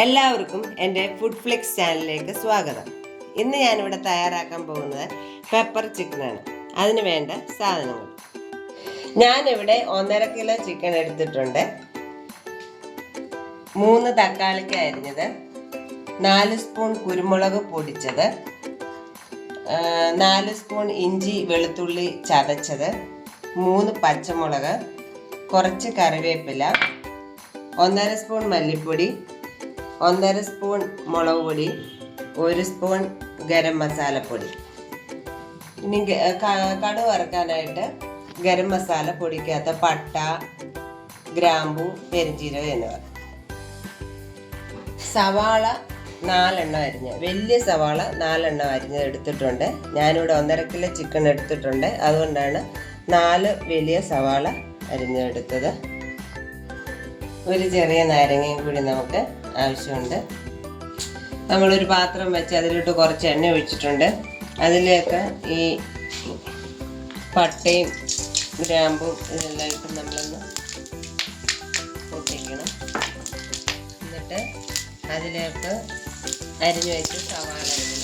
എല്ലാവർക്കും എൻ്റെ food Flix ചാനലിലേക്ക് സ്വാഗതം. ഇന്ന് ഞാനിവിടെ തയ്യാറാക്കാൻ പോകുന്നത് പെപ്പർ ചിക്കനാണ്. അതിന് വേണ്ട സാധനങ്ങൾ: ഞാനിവിടെ 1.5 കിലോ ചിക്കൻ എടുത്തിട്ടുണ്ട്, 3 തക്കാളിക്ക അരിഞ്ഞത്, 4 സ്പൂൺ കുരുമുളക് പൊടിച്ചത്, 4 സ്പൂൺ ഇഞ്ചി വെളുത്തുള്ളി ചതച്ചത്, 3 പച്ചമുളക്, കുറച്ച് കറിവേപ്പില, 1.5 സ്പൂൺ മല്ലിപ്പൊടി, 1.5 സ്പൂൺ മുളക് പൊടി, 1 സ്പൂൺ ഗരം മസാലപ്പൊടി. ഇനി കടുക് വറുക്കാനായിട്ട് ഗരം മസാല പൊടിക്കകത്ത് പട്ട, ഗ്രാമ്പു, പെരുംജീരകം എന്നിവ. സവാള 4 എണ്ണം അരിഞ്ഞ്, വലിയ സവാള 4 എണ്ണം അരിഞ്ഞ് എടുത്തിട്ടുണ്ട്. ഞാനിവിടെ 1.5 കിലോ ചിക്കൻ എടുത്തിട്ടുണ്ട്, അതുകൊണ്ടാണ് 4 വലിയ സവാള അരിഞ്ഞെടുത്തത്. ഒരു ചെറിയ നാരങ്ങയും കൂടി നമുക്ക് ആവശ്യമുണ്ട്. നമ്മളൊരു പാത്രം വെച്ച് അതിലോട്ട് കുറച്ച് എണ്ണ ഒഴിച്ചിട്ടുണ്ട്. അതിലേക്ക് ഈ പട്ടയും ഗ്രാമ്പും ഇതെല്ലാം ഇട്ട് നമ്മളൊന്ന് പൊട്ടിക്കണം. എന്നിട്ട് അതിലേക്ക് അരിഞ്ഞു വെച്ച് സവാള ഇടണം.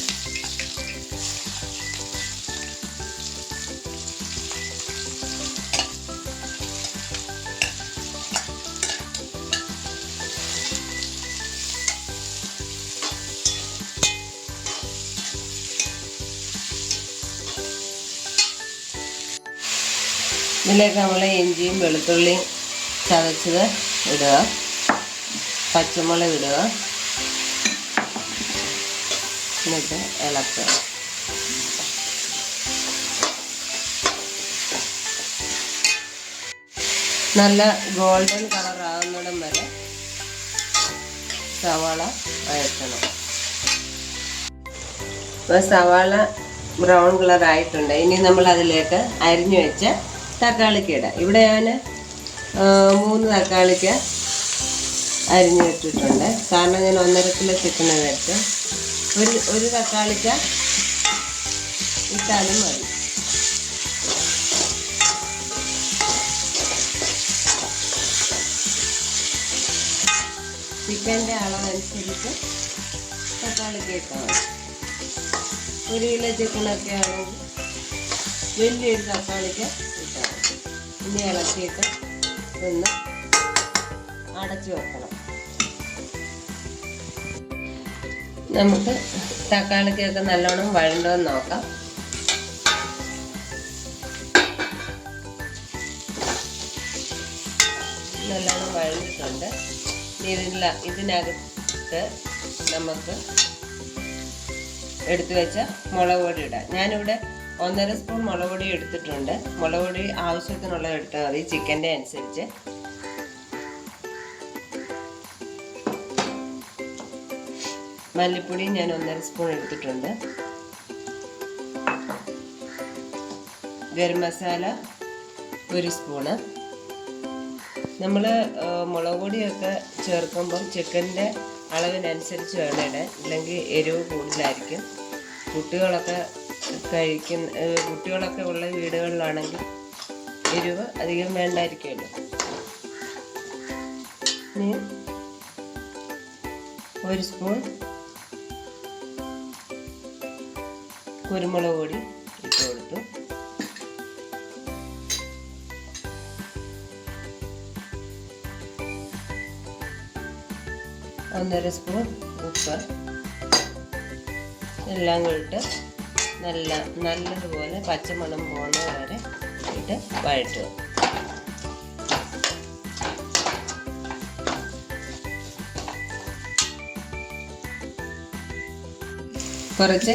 ഇതിലേക്ക് നമ്മൾ ഇഞ്ചിയും വെളുത്തുള്ളിയും ചതച്ചത് ഇടുക, പച്ചമുളക് ഇടുക, എന്നിട്ട് ഇളക്കുക. നല്ല ഗോൾഡൻ കളർ ആകുന്നിടം വരെ സവാള വഴറ്റണം. ഇപ്പോൾ സവാള ബ്രൗൺ കളർ ആയിട്ടുണ്ട്. ഇനി നമ്മൾ അതിലേക്ക് അരിഞ്ഞു വെച്ച തക്കാളിക്ക ഇടാം. ഇവിടെ ഞാൻ 3 തക്കാളിക്ക അരിഞ്ഞിട്ടിട്ടുണ്ട്. കാരണം ഞാൻ 1.5 കിലോ ചിക്കനാണ് എടുത്ത്. ഒരു തക്കാളിക്ക ഇട്ടാലും മതി. ചിക്കൻ്റെ അളവനുസരിച്ച് തക്കാളിക്ക ഇട്ടാൽ മതി. 1 കിലോ ചിക്കനൊക്കെ ആണെങ്കിൽ വലിയൊരു തക്കാളിക്ക ഇട്ടാൽ മതി. ഇനി ഇളക്കിയിട്ട് ഒന്ന് അടച്ചു വെക്കണം. നമുക്ക് തക്കാളിക്കൊക്കെ നല്ലോണം വഴണ്ടോന്ന് നോക്കാം. നല്ലോണം വഴണ്ടിട്ടുണ്ട്. ഇതിനകത്ത് നമുക്ക് എടുത്തു വെച്ച മുളക് പൊടി ഇടാം. ഞാനിവിടെ 1.5 സ്പൂൺ മുളക് പൊടി എടുത്തിട്ടുണ്ട്. മുളക് പൊടി ആവശ്യത്തിനുള്ള എടുത്താൽ മതി, ചിക്കൻ്റെ അനുസരിച്ച്. മല്ലിപ്പൊടി ഞാൻ 1.5 സ്പൂൺ എടുത്തിട്ടുണ്ട്. ഗരം മസാല 1 സ്പൂണ്. നമ്മൾ മുളക് പൊടിയൊക്കെ ചേർക്കുമ്പോൾ ചിക്കൻ്റെ അളവിനനുസരിച്ച് വേണം ഇടാൻ, ഇല്ലെങ്കിൽ എരിവ് കൂടുതലായിരിക്കും. കുട്ടികളൊക്കെ ഉള്ള വീടുകളിലാണെങ്കിൽ എരിവ് അധികം വേണ്ടായിരിക്കുമല്ലോ. ഇനി 1 സ്പൂൺ കുരുമുളക് പൊടി ഇട്ട് കൊടുത്തു. ഒന്നര സ്പൂൺ ഉപ്പ് എല്ലാം കൂടിയിട്ട് നല്ലതുപോലെ പച്ചമണം പോകുന്നത് വരെ ഇട്ട് വഴറ്റുക. കുറച്ച്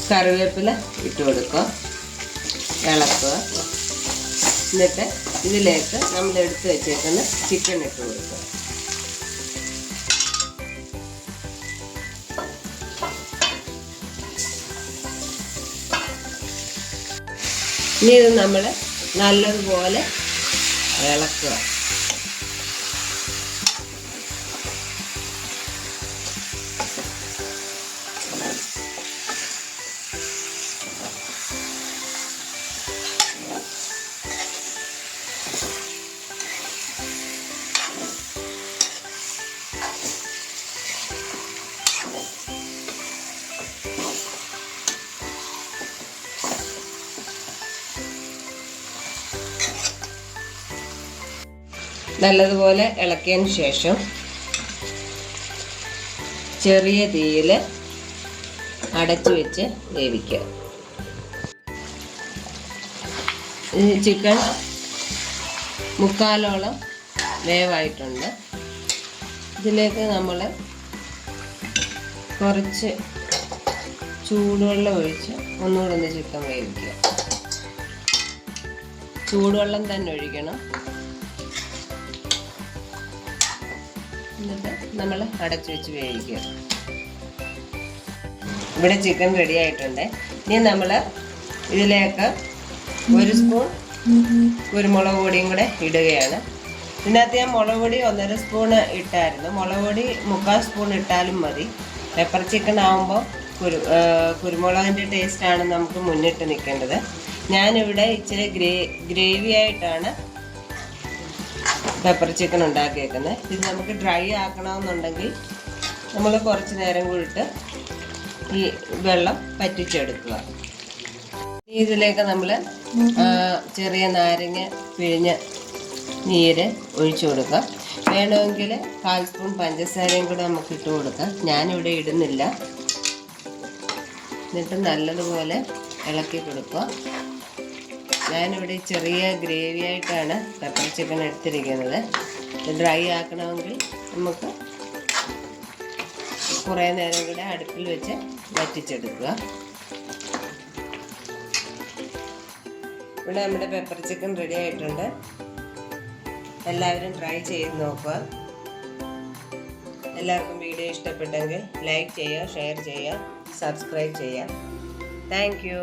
കറിവേപ്പില ഇട്ട് കൊടുക്കുക, ഇളക്കുക. എന്നിട്ട് ഇതിലേക്ക് നമ്മൾ എടുത്ത് വെച്ചേക്കുന്ന ചിക്കൻ ഇട്ട് കൊടുക്കുക. ഇനി ഇത് നമ്മൾ നല്ലതുപോലെ ഇളക്കുക. നല്ലതുപോലെ ഇളക്കിയതിന് ശേഷം ചെറിയ തീയിൽ അടച്ചു വെച്ച് വേവിക്കുക. ഈ ചിക്കൻ മുക്കാലോളം വേവായിട്ടുണ്ട്. ഇതിലേക്ക് നമ്മൾ കുറച്ച് ചൂടുവെള്ളം ഒഴിച്ച് ഒന്നുകൂടെ ഒന്ന് ചിക്കൻ വേവിക്കുക. ചൂടുവെള്ളം തന്നെ ഒഴിക്കണം. എന്നിട്ട് നമ്മൾ അടച്ചു വെച്ച് വേവിക്കുക. ഇവിടെ ചിക്കൻ റെഡി ആയിട്ടുണ്ട്. ഇനി നമ്മൾ ഇതിലേക്ക് 1 സ്പൂൺ കുരുമുളക് പൊടിയും കൂടെ ഇടുകയാണ്. ഇതിനകത്ത് ഞാൻ മുളക് പൊടി 1.5 സ്പൂൺ ഇട്ടായിരുന്നു. മുളക് പൊടി 3/4 സ്പൂൺ ഇട്ടാലും മതി. പെപ്പർ ചിക്കൻ ആകുമ്പോൾ കുരുമുളകിൻ്റെ ടേസ്റ്റാണ് നമുക്ക് മുന്നിട്ട് നിൽക്കേണ്ടത്. ഞാനിവിടെ ഇച്ചിരി ഗ്രേവി ആയിട്ടാണ് പെപ്പർ ചിക്കൻ ഉണ്ടാക്കിയേക്കുന്നത്. ഇത് നമുക്ക് ഡ്രൈ ആക്കണമെന്നുണ്ടെങ്കിൽ നമ്മൾ കുറച്ച് നേരം കൂടിയിട്ട് ഈ വെള്ളം പറ്റിച്ചെടുക്കുക. ഇതിലേക്ക് നമ്മൾ ചെറിയ നാരങ്ങ പിഴിഞ്ഞ നീര് ഒഴിച്ചു കൊടുക്കുക. വേണമെങ്കിൽ 1/4 സ്പൂൺ പഞ്ചസാരയും കൂടെ നമുക്ക് ഇട്ട് കൊടുക്കാം. ഞാനിവിടെ ഇടുന്നില്ല. എന്നിട്ട് നല്ലതുപോലെ ഇളക്കി കൊടുക്കുക. ഞാനിവിടെ ചെറിയ ഗ്രേവി ആയിട്ടാണ് പെപ്പർ ചിക്കൻ എടുത്തിരിക്കുന്നത്. ഡ്രൈ ആക്കണമെങ്കിൽ നമുക്ക് കുറേ നേരം കൂടെ അടുപ്പിൽ വെച്ച് വറ്റിച്ചെടുക്കുക. ഇവിടെ നമ്മുടെ പെപ്പർ ചിക്കൻ റെഡി ആയിട്ടുണ്ട്. എല്ലാവരും ട്രൈ ചെയ്ത് നോക്കുക. എല്ലാവർക്കും വീഡിയോ ഇഷ്ടപ്പെട്ടെങ്കിൽ ലൈക്ക് ചെയ്യുക, ഷെയർ ചെയ്യുക, സബ്സ്ക്രൈബ് ചെയ്യുക. Thank you.